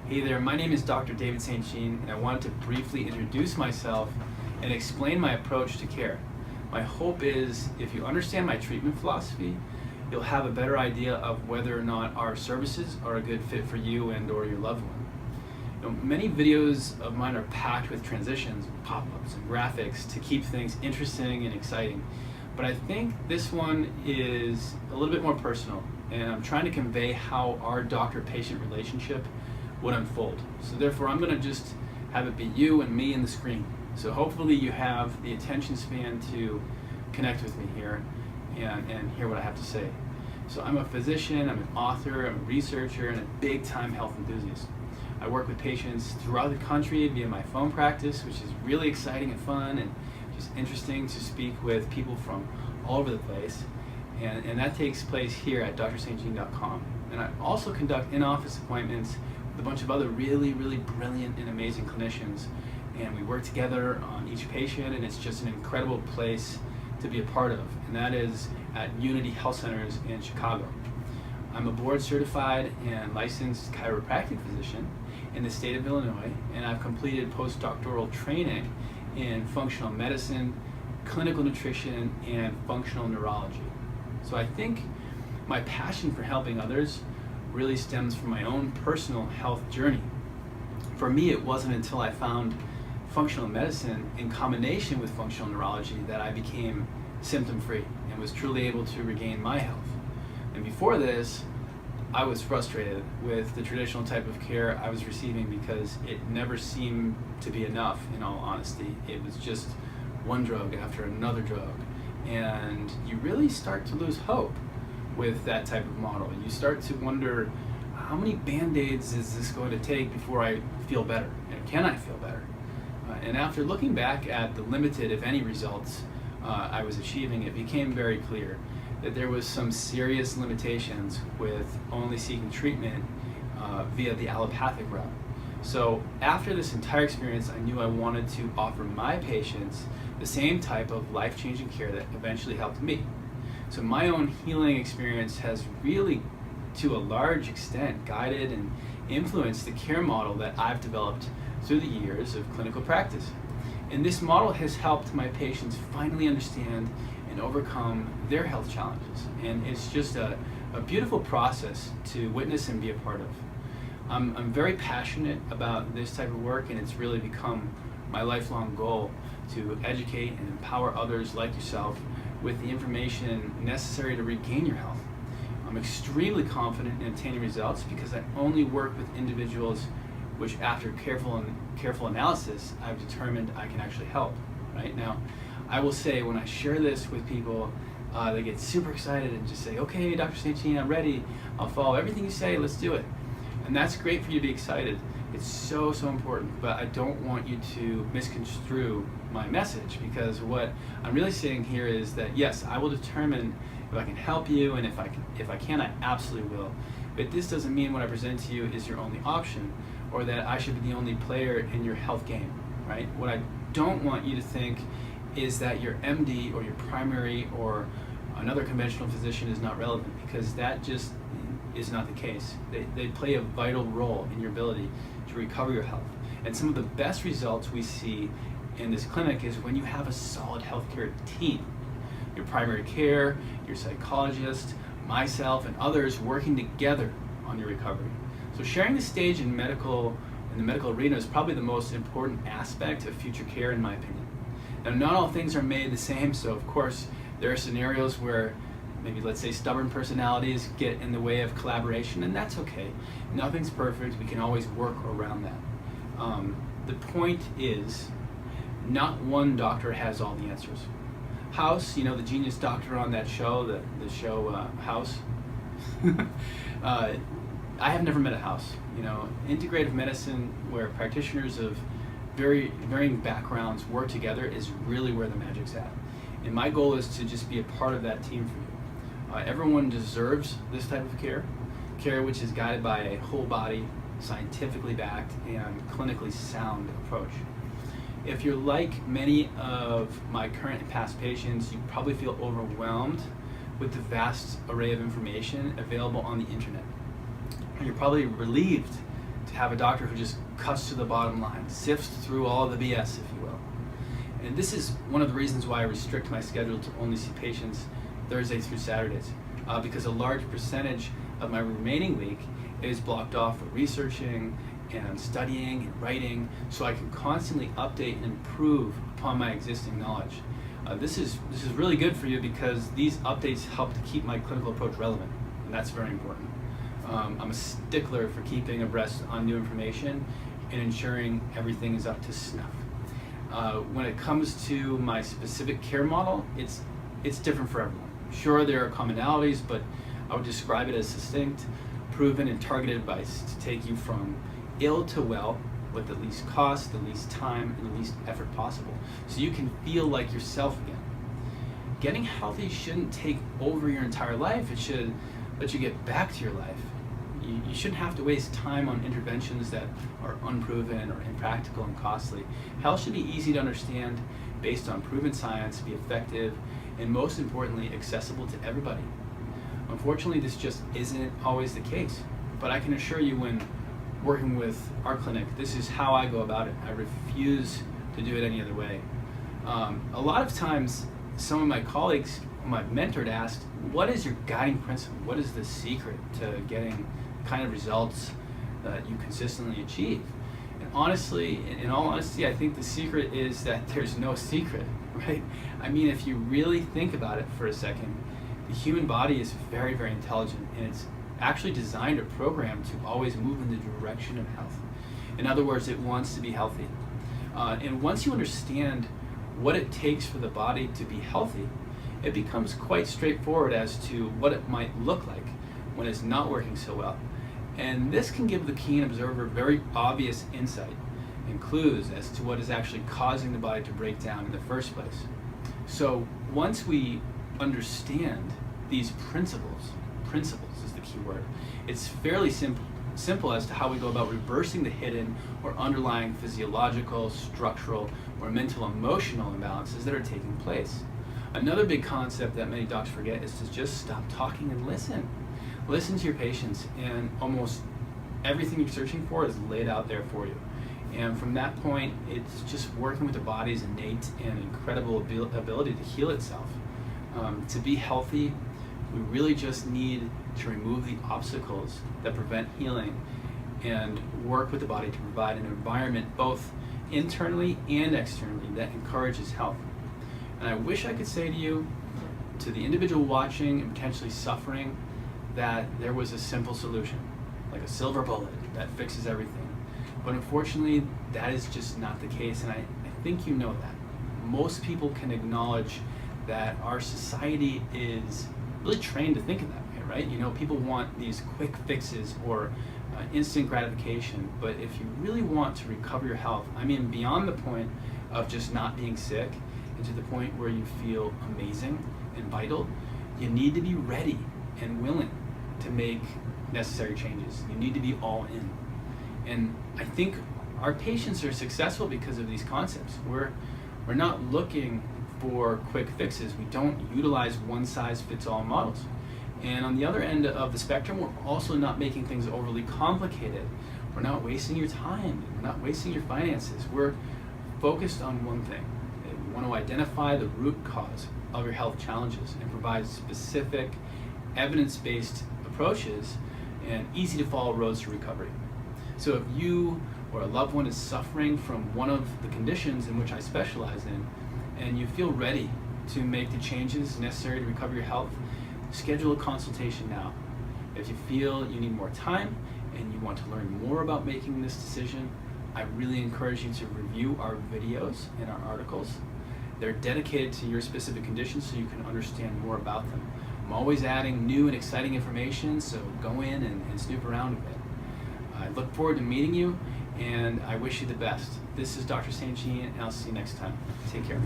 Hey there, my name is Dr. David St. Jean, and I wanted to briefly introduce myself and explain my approach to care. My hope is if you understand my treatment philosophy, you'll have a better idea of whether or not our services are a good fit for you and or your loved one. Many videos of mine are packed with transitions, pop-ups, and graphics to keep things interesting and exciting. But I think this one is a little bit more personal, and I'm trying to convey how our doctor-patient relationship would unfold. So therefore, I'm going to just have it be you and me and the screen. So hopefully you have the attention span to connect with me here and hear what I have to say. So I'm a physician, I'm an author, I'm a researcher, and a big-time health enthusiast. I work with patients throughout the country via my phone practice, which is really exciting and fun and just interesting to speak with people from all over the place. And that takes place here at drstjean.com. And I also conduct in-office appointments with a bunch of other really brilliant and amazing clinicians. And we work together on each patient, and it's just an incredible place to be a part of. And that is at Unity Health Centers in Chicago. I'm a board certified and licensed chiropractic physician in the state of Illinois, and I've completed postdoctoral training in functional medicine, clinical nutrition, and functional neurology. So I think my passion for helping others really stems from my own personal health journey. For me, it wasn't until I found functional medicine in combination with functional neurology that I became symptom-free and was truly able to regain my health. And before this, I was frustrated with the traditional type of care I was receiving because it never seemed to be enough, in all honesty. It was just one drug after another drug. And you really start to lose hope with that type of model. You start to wonder, how many Band-Aids is this going to take before I feel better? And can I feel better? And after looking back at the limited, if any, results I was achieving, it became very clear that there was some serious limitations with only seeking treatment via the allopathic route. So after this entire experience, I knew I wanted to offer my patients the same type of life-changing care that eventually helped me. So my own healing experience has really, to a large extent, guided and influenced the care model that I've developed through the years of clinical practice. And this model has helped my patients finally understand and overcome their health challenges. And it's just a beautiful process to witness and be a part of. I'm very passionate about this type of work, and it's really become my lifelong goal to educate and empower others like yourself with the information necessary to regain your health. I'm extremely confident in attaining results because I only work with individuals which, after careful analysis, I've determined I can actually help. Right now, I will say when I share this with people, they get super excited and just say, "Okay, Dr. St. Jean, I'm ready. I'll follow everything you say. Let's do it." And that's great for you to be excited. It's so important, but I don't want you to misconstrue my message, because what I'm really saying here is that yes, I will determine if I can help you, and if I can, I absolutely will. But this doesn't mean what I present to you is your only option, or that I should be the only player in your health game, right? What I don't want you to think is that your MD or your primary or another conventional physician is not relevant, because that just is not the case. They play a vital role in your ability to recover your health. And some of the best results we see in this clinic is when you have a solid healthcare team. Your primary care, your psychologist, myself, and others working together on your recovery. So sharing the stage in the medical arena is probably the most important aspect of future care, in my opinion. Now, not all things are made the same, so of course there are scenarios where maybe, let's say, stubborn personalities get in the way of collaboration, and that's okay. Nothing's perfect. We can always work around that. The point is, not one doctor has all the answers. House, the genius doctor on that show, the show House. I have never met a House. Integrative medicine, where practitioners of varying backgrounds work together, is really where the magic's at. And my goal is to just be a part of that team for you. Everyone deserves this type of care which is guided by a whole body, scientifically backed, and clinically sound approach. If you're like many of my current and past patients, you probably feel overwhelmed with the vast array of information available on the internet. And you're probably relieved to have a doctor who just cuts to the bottom line, sifts through all the BS, if you will. And this is one of the reasons why I restrict my schedule to only see patients Thursdays through Saturdays, because a large percentage of my remaining week is blocked off for researching and studying and writing, so I can constantly update and improve upon my existing knowledge. This is really good for you because these updates help to keep my clinical approach relevant, and that's very important. I'm a stickler for keeping abreast on new information and ensuring everything is up to snuff. When it comes to my specific care model, it's different for everyone. Sure, there are commonalities, but I would describe it as succinct, proven, and targeted advice to take you from ill to well with the least cost, the least time, and the least effort possible, so you can feel like yourself again. Getting healthy shouldn't take over your entire life. It should let you get back to your life. You shouldn't have to waste time on interventions that are unproven or impractical and costly. Health should be easy to understand, based on proven science, be effective, and most importantly, accessible to everybody. Unfortunately, this just isn't always the case, but I can assure you, when working with our clinic, this is how I go about it. I refuse to do it any other way. A lot of times, some of my colleagues whom I've mentored asked, what is your guiding principle? What is the secret to getting the kind of results that you consistently achieve? And honestly, in all honesty, I think the secret is that there's no secret, right? I mean, if you really think about it for a second, the human body is very, very intelligent, and it's actually designed or programmed to always move in the direction of health. In other words, it wants to be healthy. And once you understand what it takes for the body to be healthy, it becomes quite straightforward as to what it might look like when it's not working so well. And this can give the keen observer very obvious insight and clues as to what is actually causing the body to break down in the first place. So once we understand these principles is the key word, it's fairly simple as to how we go about reversing the hidden or underlying physiological, structural, or mental emotional imbalances that are taking place. Another big concept that many docs forget is to just stop talking and listen. Listen to your patients, and almost everything you're searching for is laid out there for you. And from that point, it's just working with the body's innate and incredible ability to heal itself. To be healthy, we really just need to remove the obstacles that prevent healing and work with the body to provide an environment both internally and externally that encourages health. And I wish I could say to you, to the individual watching and potentially suffering, that there was a simple solution, like a silver bullet that fixes everything. But unfortunately, that is just not the case, and I think you know that. Most people can acknowledge that our society is really trained to think in that way, right? You know, people want these quick fixes or instant gratification, but if you really want to recover your health, I mean beyond the point of just not being sick, and to the point where you feel amazing and vital, you need to be ready and willing to make necessary changes. You need to be all in. And I think our patients are successful because of these concepts. We're not looking for quick fixes. We don't utilize one-size-fits-all models. And on the other end of the spectrum, we're also not making things overly complicated. We're not wasting your time. We're not wasting your finances. We're focused on one thing. We want to identify the root cause of your health challenges and provide specific, evidence-based approaches and easy-to-follow roads to recovery. So if you or a loved one is suffering from one of the conditions in which I specialize in, and you feel ready to make the changes necessary to recover your health, schedule a consultation now. If you feel you need more time and you want to learn more about making this decision, I really encourage you to review our videos and our articles. They're dedicated to your specific conditions so you can understand more about them. I'm always adding new and exciting information, so go in and snoop around a bit. I look forward to meeting you, and I wish you the best. This is Dr. St. Jean, and I'll see you next time. Take care.